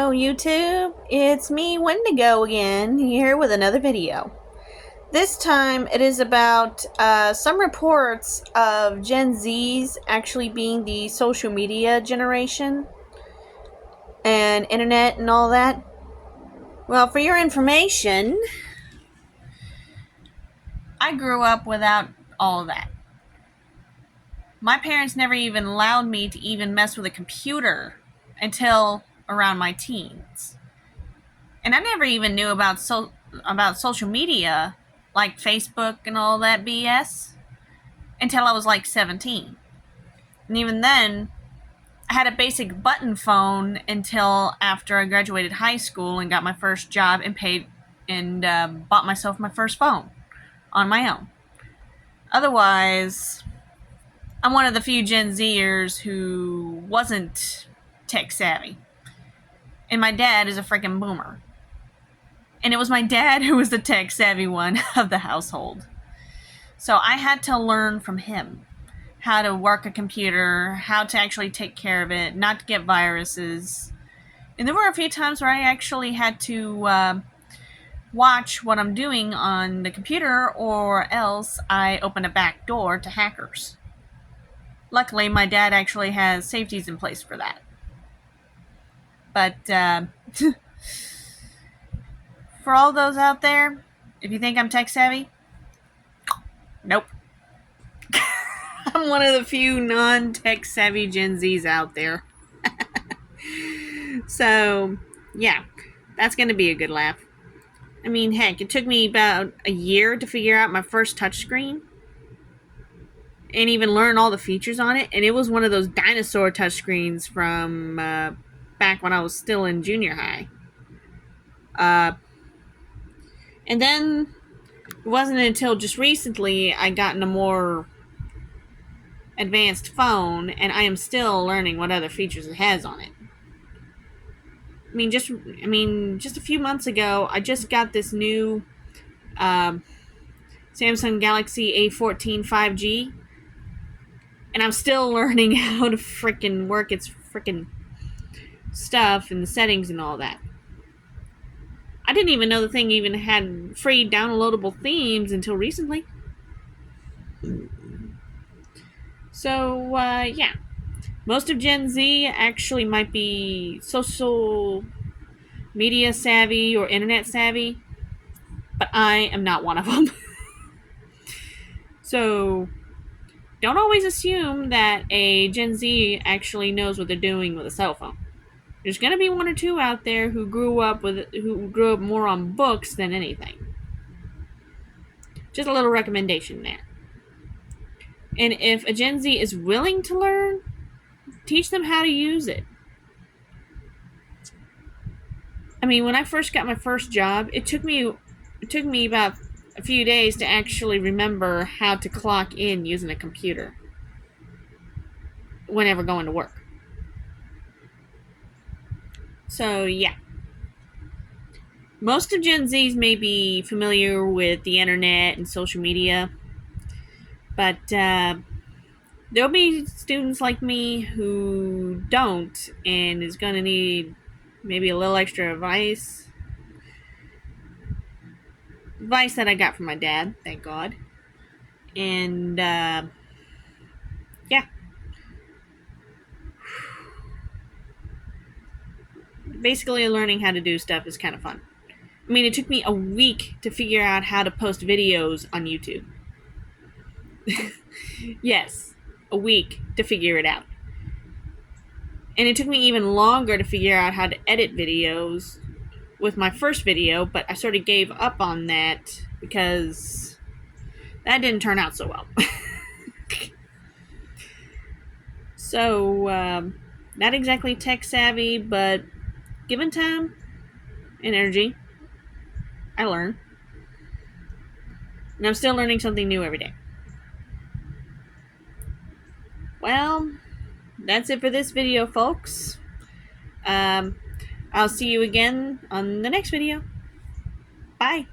Hello YouTube, it's me Wendigo again, here with another video. This time it is about some reports of Gen Zs actually being the social media generation and internet and all that. Well, for your information, I grew up without all of that. My parents never even allowed me to even mess with a computer until around my teens. And I never even knew about social media, like Facebook and all that BS, until I was like 17. And even then, I had a basic button phone until after I graduated high school and got my first job and paid and bought myself my first phone on my own. Otherwise, I'm one of the few Gen Zers who wasn't tech savvy. And my dad is a freaking boomer. And it was my dad who was the tech savvy one of the household. So I had to learn from him how to work a computer, how to actually take care of it, not to get viruses. And there were a few times where I actually had to watch what I'm doing on the computer, or else I open a back door to hackers. Luckily, my dad actually has safeties in place for that. But for all those out there, if you think I'm tech savvy, nope. I'm one of the few non-tech savvy Gen Zs out there. So, yeah, that's going to be a good laugh. I mean, heck, it took me about a year to figure out my first touchscreen and even learn all the features on it. And it was one of those dinosaur touchscreens from back when I was still in junior high. And then it wasn't until just recently I got in a more advanced phone, and I am still learning what other features it has on it. Just a few months ago, I just got this new Samsung Galaxy A14 5G, and I'm still learning how to freaking work its freaking stuff and the settings and all that. I didn't even know the thing even had free downloadable themes until recently. So, yeah. Most of Gen Z actually might be social media savvy or internet savvy, but I am not one of them. So, don't always assume that a Gen Z actually knows what they're doing with a cell phone. There's going to be one or two out there who grew up more on books than anything. Just a little recommendation there. And if a Gen Z is willing to learn, teach them how to use it. I mean, when I first got my first job, it took me about a few days to actually remember how to clock in using a computer whenever going to work. So, yeah. Most of Gen Zs may be familiar with the internet and social media, but there'll be students like me who don't and is going to need maybe a little extra advice. Advice that I got from my dad, thank God. And, yeah. Basically, learning how to do stuff is kind of fun. I mean, it took me a week to figure out how to post videos on YouTube. Yes, a week to figure it out. And it took me even longer to figure out how to edit videos with my first video, but I sort of gave up on that because that didn't turn out so well. So, not exactly tech savvy, but given time and energy, I learn. And I'm still learning something new every day. Well, that's it for this video, folks. I'll see you again on the next video. Bye.